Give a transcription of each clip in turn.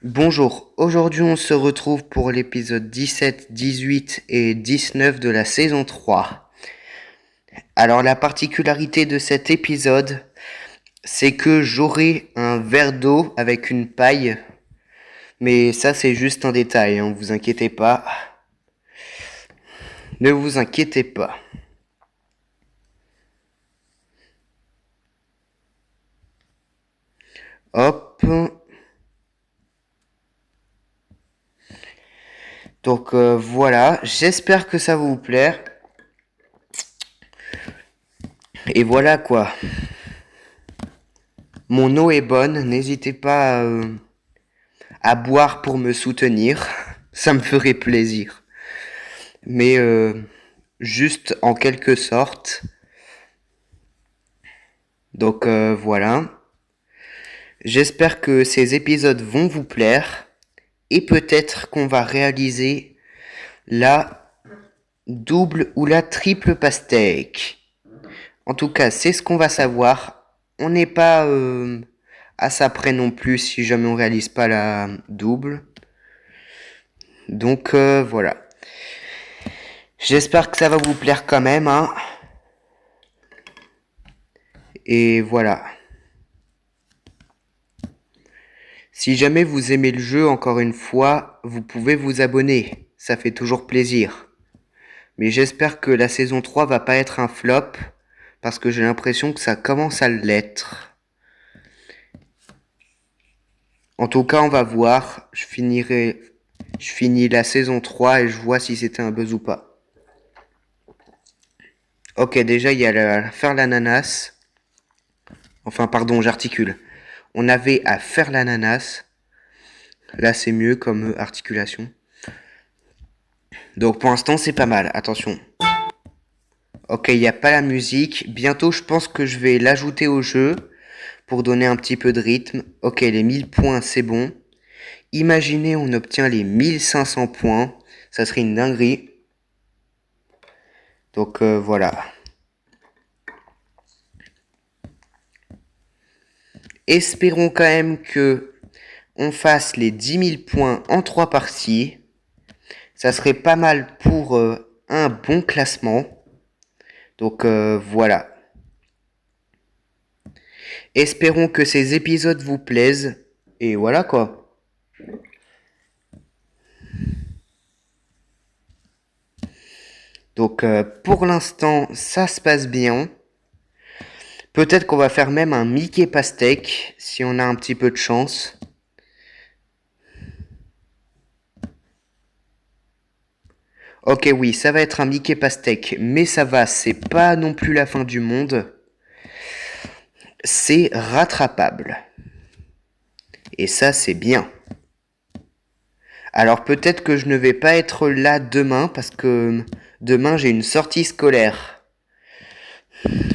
Bonjour, aujourd'hui on se retrouve pour l'épisode 17, 18 et 19 de la saison 3. Alors la particularité de cet épisode, c'est que j'aurai un verre d'eau avec une paille, mais ça c'est juste un détail, hein, vous inquiétez pas. Ne vous inquiétez pas. Hop. Donc voilà, j'espère que ça va vous plaire. Et voilà quoi. Mon eau est bonne, n'hésitez pas à boire pour me soutenir. Ça me ferait plaisir. Mais juste en quelque sorte. Donc voilà. J'espère que ces épisodes vont vous plaire. Et peut-être qu'on va réaliser la double ou la triple pastèque. En tout cas, c'est ce qu'on va savoir. On n'est pas à ça près non plus si jamais on réalise pas la double. Donc voilà. J'espère que ça va vous plaire quand même, hein. Et voilà. Si jamais vous aimez le jeu, encore une fois, vous pouvez vous abonner. Ça fait toujours plaisir. Mais j'espère que la saison 3 va pas être un flop, parce que j'ai l'impression que ça commence à l'être. En tout cas, on va voir. Je finis la saison 3 et je vois si c'était un buzz ou pas. Ok, déjà, il y a à faire l'ananas. Enfin, pardon, j'articule. On avait à faire l'ananas. Là, c'est mieux comme articulation. Donc, pour l'instant, c'est pas mal. Attention. Ok, il n'y a pas la musique. Bientôt, je pense que je vais l'ajouter au jeu pour donner un petit peu de rythme. Ok, les 1000 points, c'est bon. Imaginez, on obtient les 1500 points. Ça serait une dinguerie. Donc, voilà. Espérons quand même que on fasse les 10 000 points en 3 parties. Ça serait pas mal pour un bon classement. Donc, voilà. Espérons que ces épisodes vous plaisent. Et voilà quoi. Donc pour l'instant, ça se passe bien. Peut-être qu'on va faire même un Mickey pastèque si on a un petit peu de chance. Ok, oui, ça va être un Mickey pastèque, mais ça va, c'est pas non plus la fin du monde. C'est rattrapable. Et ça, c'est bien. Alors peut-être que je ne vais pas être là demain parce que demain j'ai une sortie scolaire.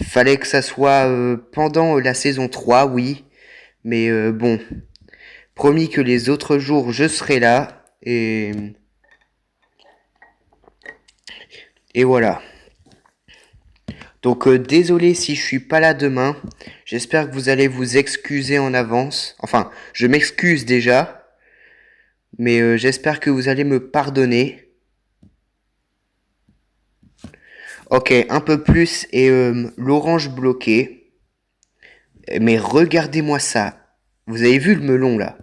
Fallait que ça soit pendant la saison 3, oui. Mais bon, promis que les autres jours je serai là. Et voilà. Donc désolé si je suis pas là demain. J'espère que vous allez vous excuser en avance. Enfin, je m'excuse déjà. Mais j'espère que vous allez me pardonner. Ok, un peu plus et l'orange bloqué. Mais regardez-moi ça. Vous avez vu le melon là?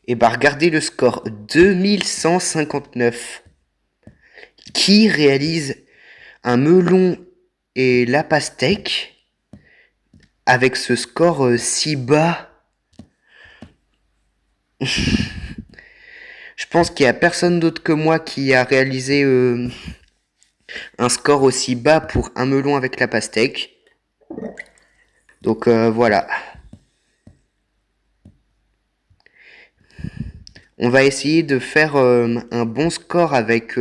Et bah regardez le score. 2159. Qui réalise un melon et la pastèque avec ce score si bas? Je pense qu'il n'y a personne d'autre que moi qui a réalisé un score aussi bas pour un melon avec la pastèque. Donc voilà. On va essayer de faire un bon score avec...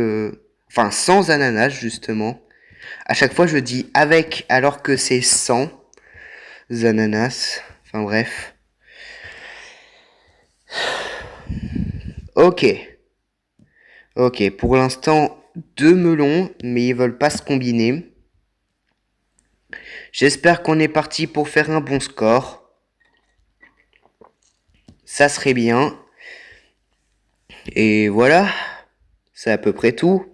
enfin, sans ananas, justement. À chaque fois, je dis avec alors que c'est sans ananas. Enfin, bref. Ok. Ok, pour l'instant, deux melons, mais ils veulent pas se combiner. J'espère qu'on est parti pour faire un bon score. Ça serait bien. Et voilà, c'est à peu près tout.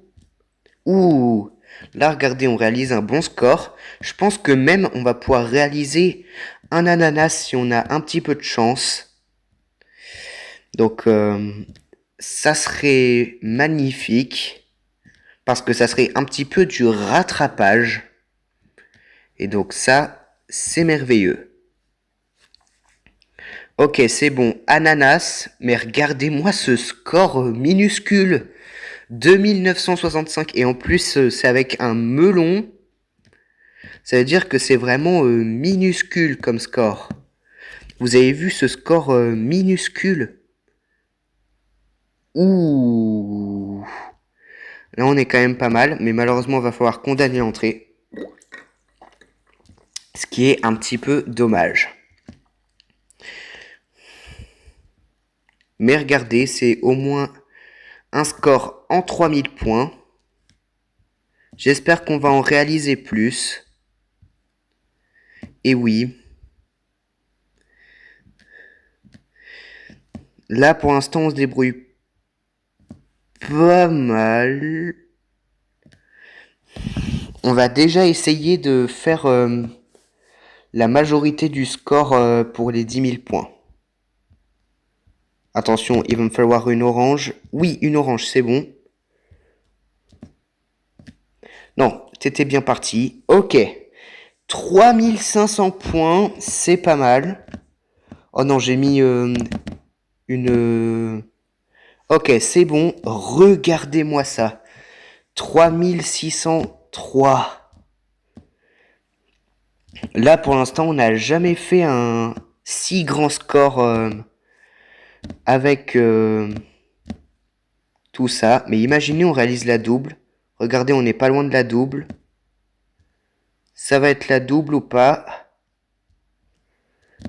Ouh, là regardez, on réalise un bon score. Je pense que même on va pouvoir réaliser un ananas si on a un petit peu de chance. Donc ça serait magnifique parce que ça serait un petit peu du rattrapage. Et donc ça, c'est merveilleux. Ok, c'est bon, ananas, mais regardez-moi ce score minuscule. 2965 et en plus c'est avec un melon. Ça veut dire que c'est vraiment minuscule comme score. Vous avez vu ce score minuscule? Ouh. Là on est quand même pas mal, mais malheureusement il va falloir condamner l'entrée. Ce qui est un petit peu dommage. Mais regardez, c'est au moins un score en 3000 points. J'espère qu'on va en réaliser plus. Et oui. Là pour l'instant on se débrouille pas mal. On va déjà essayer de faire la majorité du score pour les 10 000 points. Attention, il va me falloir une orange. Oui, une orange, c'est bon. Non, t'étais bien parti. Ok. 3500 points, c'est pas mal. Oh non, j'ai mis une... Ok, c'est bon. Regardez-moi ça. 3603. Là, pour l'instant, on n'a jamais fait un si grand score avec tout ça. Mais imaginez, on réalise la double. Regardez, on n'est pas loin de la double. Ça va être la double ou pas?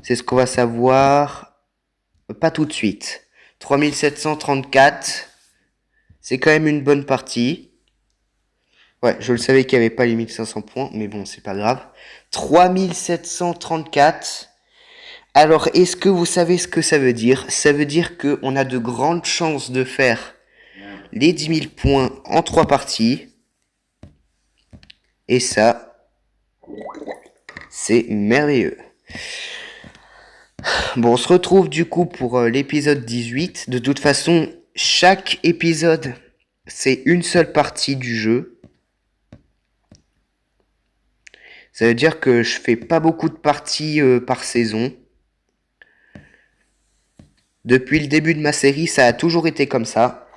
C'est ce qu'on va savoir. Pas tout de suite. 3734. C'est quand même une bonne partie. Ouais, je le savais qu'il n'y avait pas les 1500 points, mais bon, c'est pas grave. 3734. Alors, est-ce que vous savez ce que ça veut dire? Ça veut dire qu'on a de grandes chances de faire les 10 000 points en 3 parties. Et ça, c'est merveilleux. Bon, on se retrouve du coup pour l'épisode 18. De toute façon, chaque épisode, c'est une seule partie du jeu. Ça veut dire que je fais pas beaucoup de parties par saison. Depuis le début de ma série, ça a toujours été comme ça.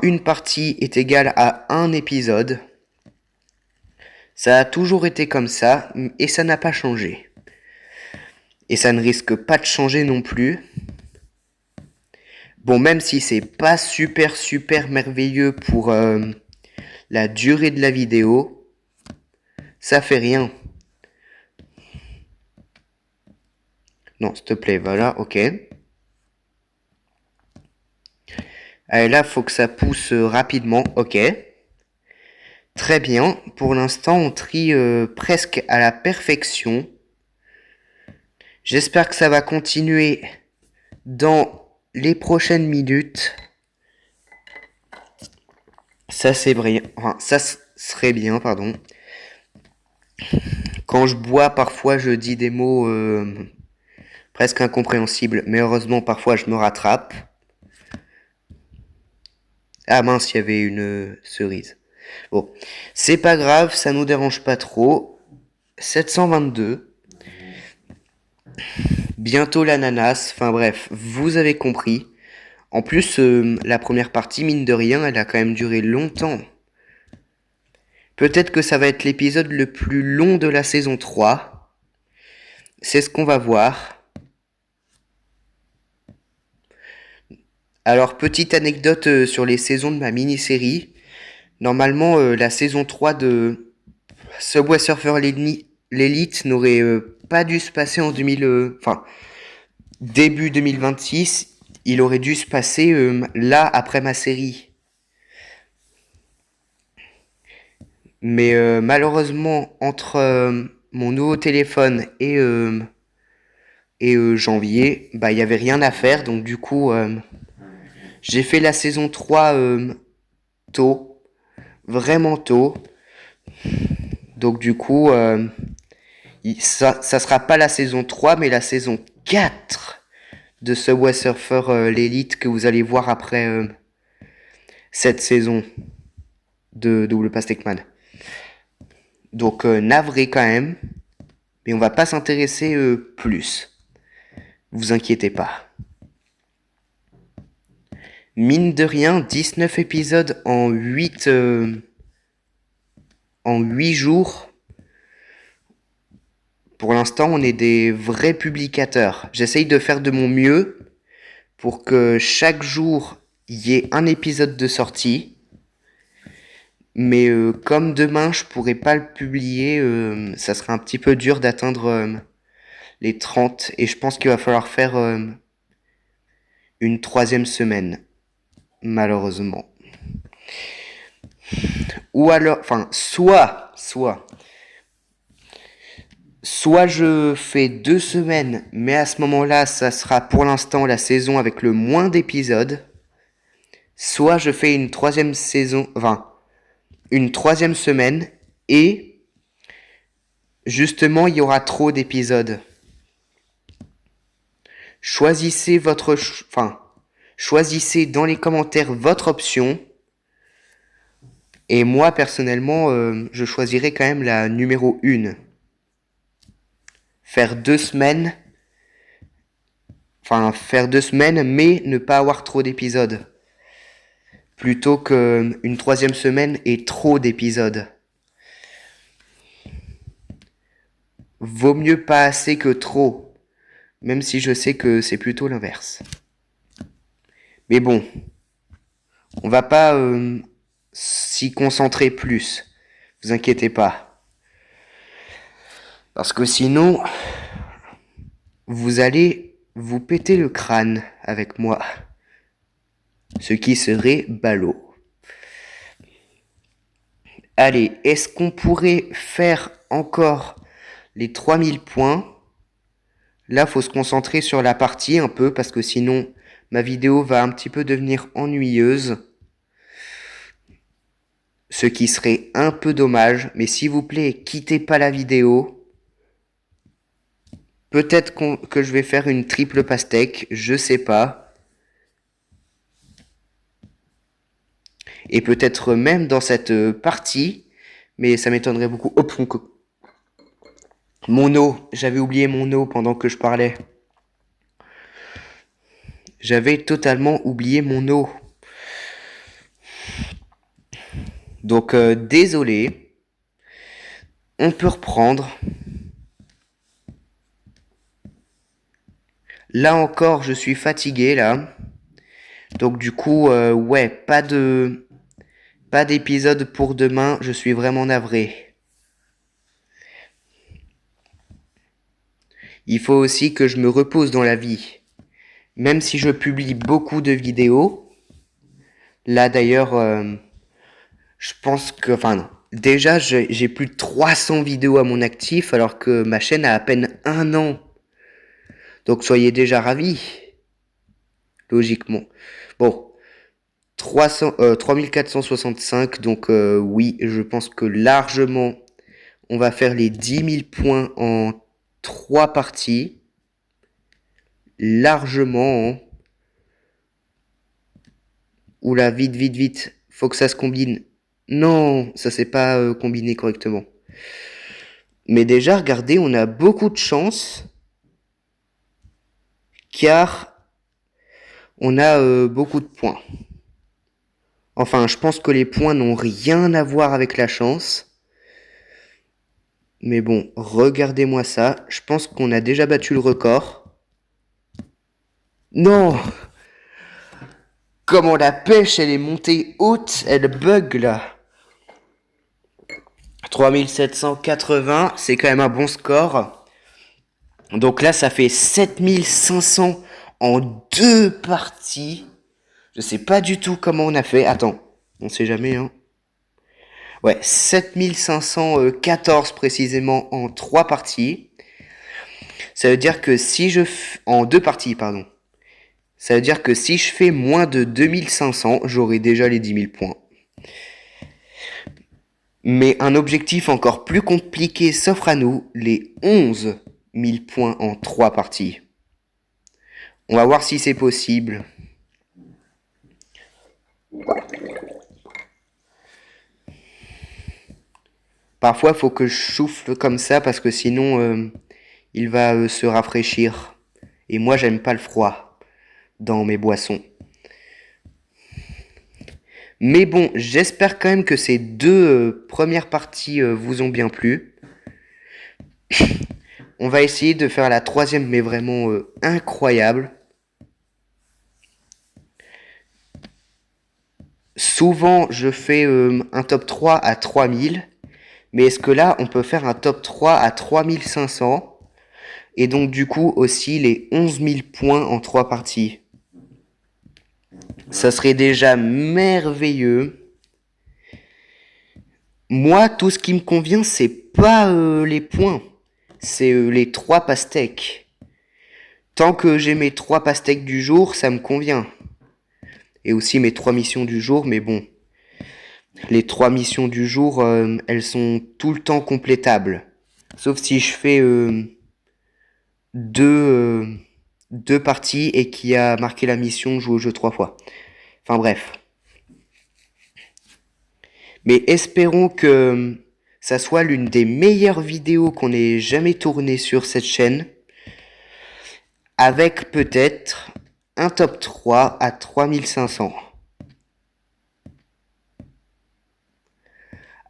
Une partie est égale à un épisode. Ça a toujours été comme ça et ça n'a pas changé. Et ça ne risque pas de changer non plus. Bon, même si c'est pas super merveilleux pour la durée de la vidéo, ça fait rien. Non, s'il te plaît, voilà, ok. Allez, là, faut que ça pousse rapidement, ok. Très bien, pour l'instant, on trie presque à la perfection. J'espère que ça va continuer dans les prochaines minutes. Ça, c'est brillant. Enfin, ça serait bien, pardon. Quand je bois, parfois, je dis des mots presque incompréhensibles. Mais heureusement, parfois, je me rattrape. Ah mince, il y avait une cerise. Bon, c'est pas grave, ça nous dérange pas trop. 722. Bientôt l'ananas. Enfin bref, vous avez compris. En plus, la première partie, mine de rien, elle a quand même duré longtemps. Peut-être que ça va être l'épisode le plus long de la saison 3. C'est ce qu'on va voir. Alors, petite anecdote sur les saisons de ma mini-série. Normalement, la saison 3 de Subway Surfer l'Elite n'aurait pas dû se passer en début 2026. Il aurait dû se passer là, après ma série. Mais malheureusement, entre mon nouveau téléphone et Et janvier, il n'y avait rien à faire. Donc du coup, j'ai fait la saison 3 tôt. Vraiment tôt. Donc du coup, ça sera pas la saison 3, mais la saison 4 de Subway Surfer l'élite que vous allez voir après cette saison de Double Pass Techman. Donc navré quand même, mais on va pas s'intéresser plus. Vous inquiétez pas. Mine de rien, 19 épisodes en 8 jours. Pour l'instant, on est des vrais publicateurs. J'essaye de faire de mon mieux pour que chaque jour, il y ait un épisode de sortie. Mais comme demain, je pourrais pas le publier, ça sera un petit peu dur d'atteindre les 30. Et je pense qu'il va falloir faire une 3e semaine, malheureusement. Ou alors, enfin, soit je fais 2 semaines, mais à ce moment-là, ça sera pour l'instant la saison avec le moins d'épisodes. Soit je fais une 3e saison, enfin, une 3e semaine, et justement, il y aura trop d'épisodes. Choisissez choisissez dans les commentaires votre option. Et moi, personnellement, je choisirais quand même la numéro 1. Faire 2 semaines. Enfin, faire 2 semaines, mais ne pas avoir trop d'épisodes. Plutôt qu'une 3e semaine et trop d'épisodes. Vaut mieux pas assez que trop. Même si je sais que c'est plutôt l'inverse. Mais bon, on va pas s'y concentrer plus. Vous inquiétez pas. Parce que sinon, vous allez vous péter le crâne avec moi. Ce qui serait ballot. Allez, est-ce qu'on pourrait faire encore les 3000 points? Là, faut se concentrer sur la partie un peu parce que sinon, ma vidéo va un petit peu devenir ennuyeuse. Ce qui serait un peu dommage, mais s'il vous plaît, quittez pas la vidéo. Peut-être que je vais faire une triple pastèque, je sais pas. Et peut-être même dans cette partie, mais ça m'étonnerait beaucoup. Hop, mon eau, j'avais oublié mon eau pendant que je parlais. J'avais totalement oublié mon eau. Donc désolé. On peut reprendre. Là encore, je suis fatigué là. Donc du coup, ouais, pas d'épisode pour demain. Je suis vraiment navré. Il faut aussi que je me repose dans la vie. Même si je publie beaucoup de vidéos. Là d'ailleurs, je pense que... Enfin non. Déjà, j'ai plus de 300 vidéos à mon actif alors que ma chaîne a à peine 1 an. Donc soyez déjà ravis. Logiquement. Bon. 3465. Donc oui, je pense que largement, on va faire les 10 000 points en 3 parties. Largement. Oula, vite. Faut que ça se combine. Non, ça s'est pas combiné correctement. Mais déjà, regardez, on a beaucoup de chance. Car on a beaucoup de points. Enfin, je pense que les points n'ont rien à voir avec la chance. Mais bon, regardez-moi ça. Je pense qu'on a déjà battu le record. Non! Comment la pêche, elle est montée haute, elle bug là. 3780, c'est quand même un bon score. Donc là, ça fait 7500 en 2 parties. Je sais pas du tout comment on a fait. Attends, on sait jamais, hein. Ouais, 7514 précisément en 3 parties. Ça veut dire que si je en 2 parties, pardon. Ça veut dire que si je fais moins de 2500, j'aurai déjà les 10 000 points. Mais un objectif encore plus compliqué s'offre à nous, les 11 000 points en 3 parties. On va voir si c'est possible. Parfois, il faut que je souffle comme ça parce que sinon, il va se rafraîchir. Et moi, j'aime pas le froid dans mes boissons. Mais bon, j'espère quand même que ces 2 premières parties vous ont bien plu. On va essayer de faire la 3e, mais vraiment incroyable. Souvent, je fais un top 3 à 3000. Mais est-ce que là, on peut faire un top 3 à 3500 et donc du coup aussi les 11 000 points en 3 parties. Ça serait déjà merveilleux. Moi, tout ce qui me convient, c'est pas les points. C'est les 3 pastèques. Tant que j'ai mes 3 pastèques du jour, ça me convient. Et aussi mes 3 missions du jour, mais bon. Les 3 missions du jour, elles sont tout le temps complétables. Sauf si je fais 2 parties et qui a marqué la mission jouer au jeu 3 fois. Enfin bref. Mais espérons que ça soit l'une des meilleures vidéos qu'on ait jamais tournées sur cette chaîne. Avec peut-être un top 3 à 3500.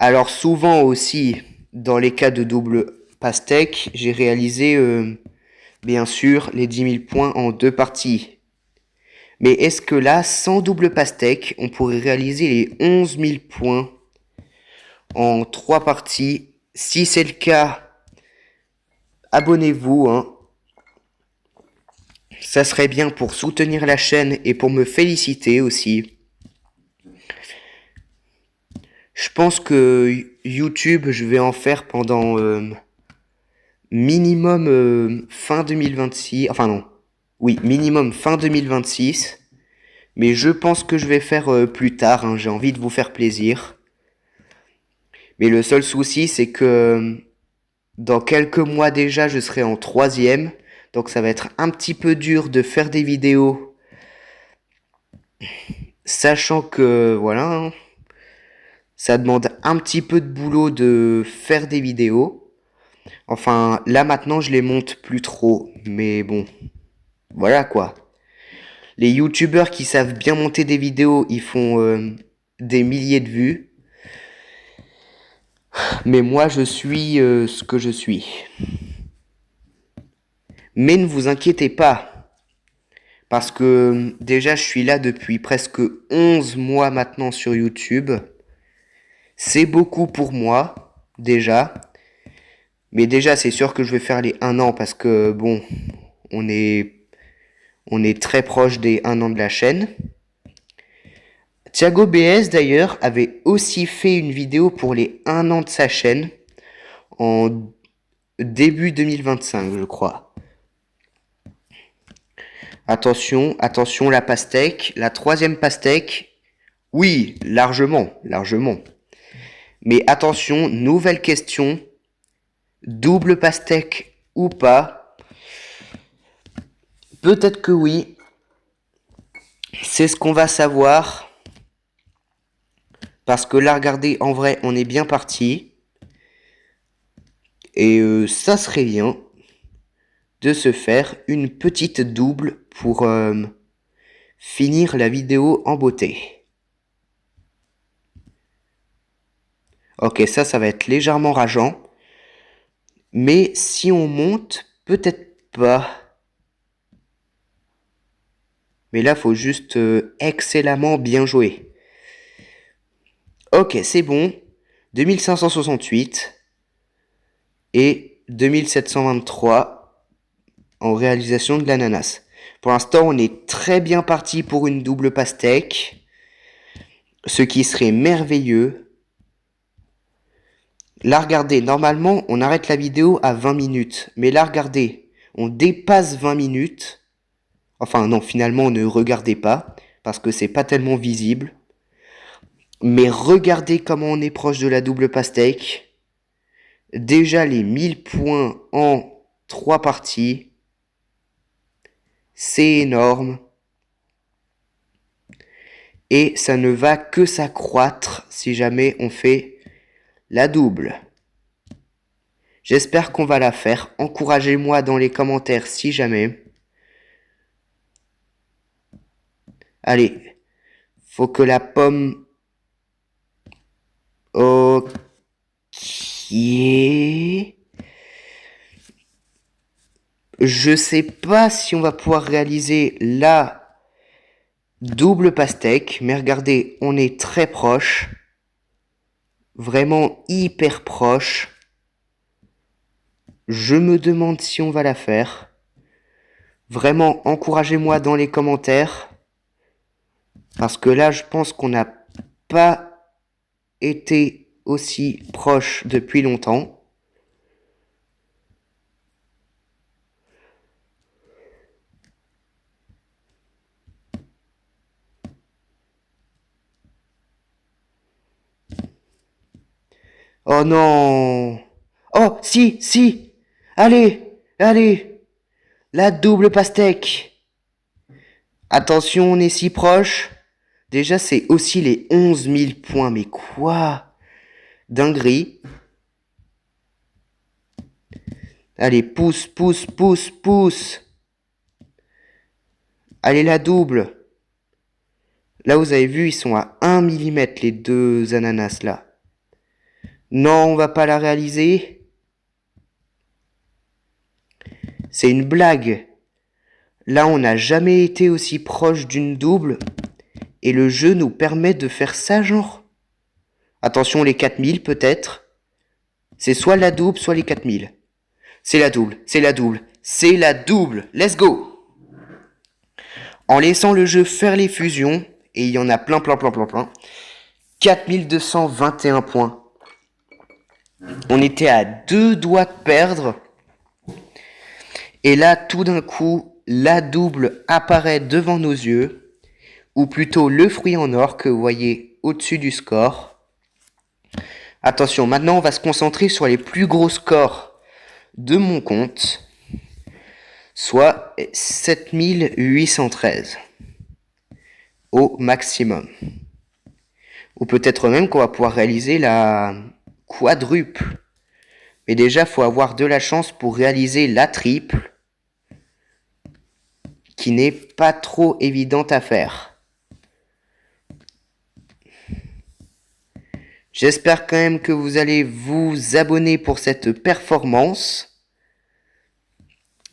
Alors souvent aussi, dans les cas de double pastèque, j'ai réalisé bien sûr les 10 000 points en 2 parties. Mais est-ce que là, sans double pastèque, on pourrait réaliser les 11 000 points en 3 parties? Si c'est le cas, abonnez-vous. Ça serait bien pour soutenir la chaîne et pour me féliciter aussi. Je pense que YouTube, je vais en faire pendant minimum fin 2026. Enfin non. Oui, minimum fin 2026. Mais je pense que je vais faire plus tard. J'ai envie de vous faire plaisir. Mais le seul souci, c'est que dans quelques mois déjà, je serai en 3e. Donc ça va être un petit peu dur de faire des vidéos. Sachant que, voilà, ça demande un petit peu de boulot de faire des vidéos. Enfin, là maintenant, je les monte plus trop. Mais bon, voilà quoi. Les youtubeurs qui savent bien monter des vidéos, ils font des milliers de vues. Mais moi, je suis ce que je suis. Mais ne vous inquiétez pas. Parce que déjà, je suis là depuis presque 11 mois maintenant sur YouTube. C'est beaucoup pour moi, déjà. Mais déjà, c'est sûr que je vais faire les 1 an parce que, bon, on est très proche des 1 an de la chaîne. Thiago BS, d'ailleurs, avait aussi fait une vidéo pour les 1 an de sa chaîne en début 2025, je crois. Attention, attention, la pastèque. La 3e pastèque. Oui, largement, largement. Mais attention, nouvelle question. Double pastèque ou pas? Peut-être que oui. C'est ce qu'on va savoir. Parce que là, regardez, en vrai, on est bien parti. Et ça serait bien de se faire une petite double pour finir la vidéo en beauté. Ok, ça va être légèrement rageant. Mais si on monte, peut-être pas. Mais là, faut juste excellemment bien jouer. Ok, c'est bon. 2568 et 2723 en réalisation de l'ananas. Pour l'instant, on est très bien parti pour une double pastèque, ce qui serait merveilleux. Là, regardez, normalement, on arrête la vidéo à 20 minutes. Mais là, regardez, on dépasse 20 minutes. Enfin non, finalement ne regardez pas, parce que c'est pas tellement visible. Mais regardez comment on est proche de la double pastèque. Déjà les 1000 points en 3 parties. C'est énorme. Et ça ne va que s'accroître si jamais on fait la double. J'espère qu'on va la faire. Encouragez-moi dans les commentaires si jamais. Allez, faut que la pomme... Ok. Je sais pas si on va pouvoir réaliser la double pastèque, mais regardez, on est très proche. Vraiment hyper proche. Je me demande si on va la faire. Vraiment, encouragez-moi dans les commentaires. Parce que là, je pense qu'on n'a pas été aussi proche depuis longtemps. Oh non! Oh, si! Allez! La double pastèque! Attention, on est si proche. Déjà, c'est aussi les 11 000 points. Mais quoi? Dinguerie. Allez, pousse. Allez, la double. Là, vous avez vu, ils sont à 1 mm, les deux ananas, là. Non, on va pas la réaliser. C'est une blague. Là, on n'a jamais été aussi proche d'une double. Et le jeu nous permet de faire ça, genre. Attention, les 4000, peut-être. C'est soit la double, soit les 4000. C'est la double. Let's go! En laissant le jeu faire les fusions, et il y en a plein. 4221 points. On était à 2 doigts de perdre. Et là, tout d'un coup, la double apparaît devant nos yeux. Ou plutôt le fruit en or que vous voyez au-dessus du score. Attention, maintenant on va se concentrer sur les plus gros scores de mon compte. Soit 7813. Au maximum. Ou peut-être même qu'on va pouvoir réaliser la quadruple. Mais déjà, il faut avoir de la chance pour réaliser la triple, qui n'est pas trop évidente à faire. J'espère quand même que vous allez vous abonner pour cette performance.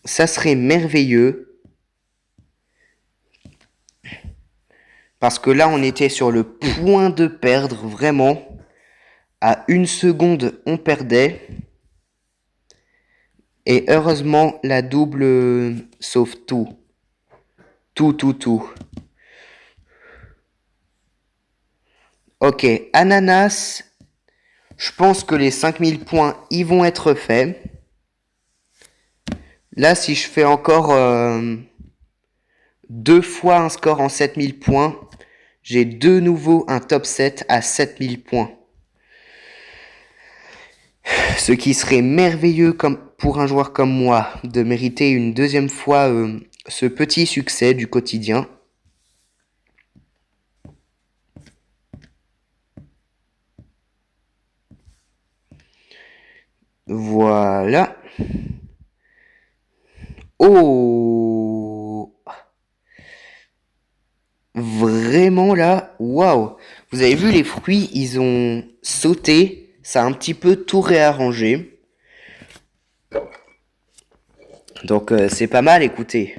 Ça serait merveilleux. Parce que là, on était sur le point de perdre, vraiment. À 1 seconde, on perdait. Et heureusement, la double sauve tout. Tout. Ok, ananas. Je pense que les 5000 points, ils vont être faits. Là, si je fais encore 2 fois un score en 7000 points, j'ai de nouveau un top 7 à 7000 points. Ce qui serait merveilleux comme pour un joueur comme moi de mériter une deuxième fois ce petit succès du quotidien. Voilà. Oh! Vraiment là, waouh! Vous avez vu les fruits, ils ont sauté, ça a un petit peu tout réarrangé. Donc c'est pas mal, écoutez.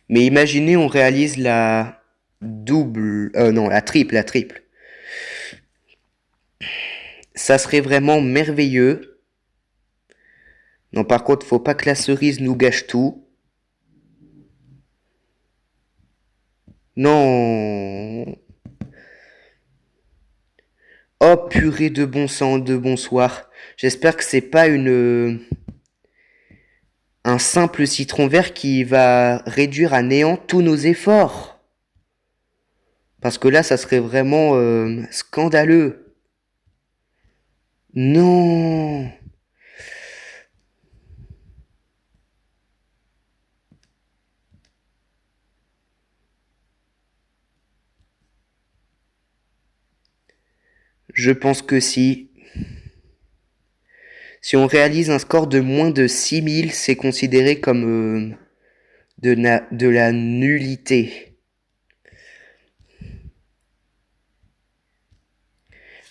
Mais imaginez, on réalise la double, non, la triple. Ça serait vraiment merveilleux. Non, par contre, faut pas que la cerise nous gâche tout. Non. Oh purée de bon sang, de bonsoir. J'espère que c'est pas une un simple citron vert qui va réduire à néant tous nos efforts. Parce que là, ça serait vraiment scandaleux. Non. Je pense que si. Si on réalise un score de moins de 6000, c'est considéré comme de la nullité.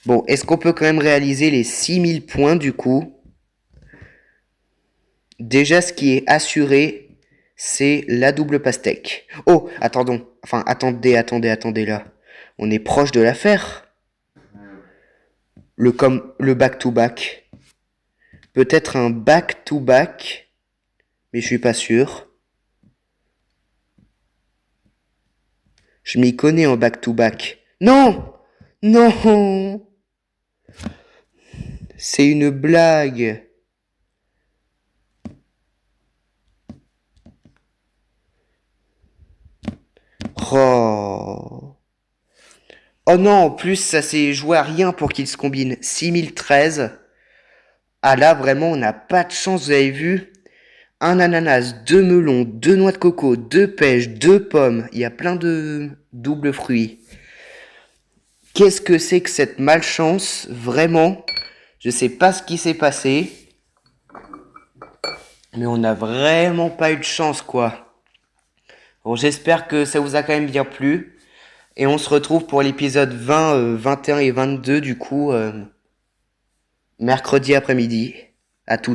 Bon, est-ce qu'on peut quand même réaliser les 6000 points du coup? Déjà, ce qui est assuré, c'est la double pastèque. Oh, attendez là. On est proche de l'affaire. Le back-to-back. Peut-être un back-to-back, mais je suis pas sûr. Je m'y connais en back-to-back. Non! Non! C'est une blague. Oh. Oh non, en plus, ça s'est joué à rien pour qu'il se combine. 6013. Ah là, vraiment, on n'a pas de chance, vous avez vu? Un ananas, deux melons, deux noix de coco, deux pêches, deux pommes. Il y a plein de doubles fruits. Qu'est-ce que c'est que cette malchance? Vraiment, je sais pas ce qui s'est passé. Mais on n'a vraiment pas eu de chance, quoi. Bon, j'espère que ça vous a quand même bien plu. Et on se retrouve pour l'épisode 20, 21 et 22, du coup, mercredi après-midi. À tout.